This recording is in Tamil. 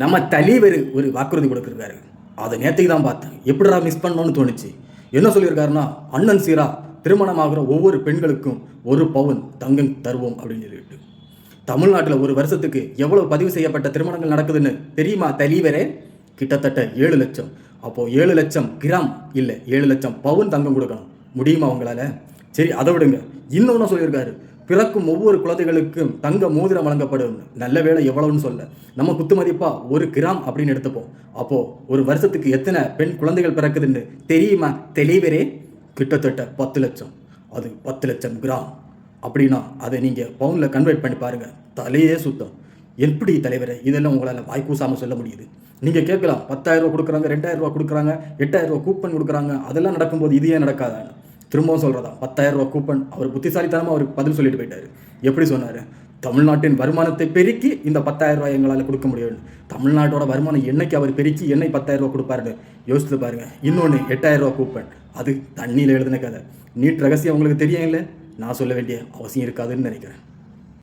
நம்ம தலைவர் ஒரு வாக்குறுதி கொடுத்துருக்காரு. அதை நேற்றுக்கு தான் பார்த்தேன். எப்படிடா மிஸ் பண்ணணும்னு தோணுச்சு. என்ன சொல்லியிருக்காருன்னா, அண்ணன் சீரா திருமணமாகிற ஒவ்வொரு பெண்களுக்கும் 1 பவுன் தங்கம் தருவோம் அப்படின்னு சொல்லிட்டு. தமிழ்நாட்டில் ஒரு வருஷத்துக்கு எவ்வளவு பதிவு செய்யப்பட்ட திருமணங்கள் நடக்குதுன்னு தெரியுமா தலைவரே? கிட்டத்தட்ட 7 லட்சம். அப்போது 7 லட்சம் கிராம் இல்லை, 7 லட்சம் பவுன் தங்கம் கொடுக்கணும். முடியுமா உங்களால்? சரி, அதை விடுங்க. இன்னொன்று சொல்லியிருக்காரு, பிறக்கும் ஒவ்வொரு குழந்தைகளுக்கும் தங்க மோதிரம் வழங்கப்படும். நல்ல வேலை எவ்வளவுன்னு சொல்ல, நம்ம குத்து மதிப்பா 1 கிராம் அப்படின்னு எடுத்துப்போம். அப்போது ஒரு வருஷத்துக்கு எத்தனை பெண் குழந்தைகள் பிறக்குதுன்னு தெரியுமா தலைவரே? கிட்டத்தட்ட 10 லட்சம். அது 10 லட்சம் கிராம் அப்படின்னா அதை நீங்கள் பவுனில் கன்வெர்ட் பண்ணி பாருங்கள். தலையே சுத்தம். எப்படி தலைவரை இதெல்லாம் உங்களால் வாய்க்கூசாமல் சொல்ல முடியுது? நீங்கள் கேட்கலாம், 10,000 ரூபா கொடுக்குறாங்க, 2,000 ரூபா கொடுக்குறாங்க, 8,000 ரூபா கூப்பன் கொடுக்குறாங்க, அதெல்லாம் நடக்கும்போது இது ஏன் நடக்காதான்னு திரும்பவும் சொல்கிறதா? 10,000 ரூபா கூப்பன். அவர் புத்திசாலித்தனமாக அவருக்கு பதில் சொல்லிட்டு போயிட்டார். எப்படி சொன்னார்? தமிழ்நாட்டின் வருமானத்தை பெருக்கி இந்த 10,000 ரூபாய் எங்களால் கொடுக்க முடியும்னு. தமிழ்நாட்டோட வருமானம் என்னைக்கு அவர் பெருக்கி என்னை 10,000 ரூபா கொடுப்பாருன்னு யோசித்து பாருங்கள். இன்னொன்று 8,000 ரூபா கூப்பன். அது தண்ணியில் எழுதின கதை. நீட் ரகசியம் உங்களுக்கு தெரியும் இல்லை, நான் சொல்ல வேண்டிய அவசியம் இருக்காதுன்னு நினைக்கிறேன்.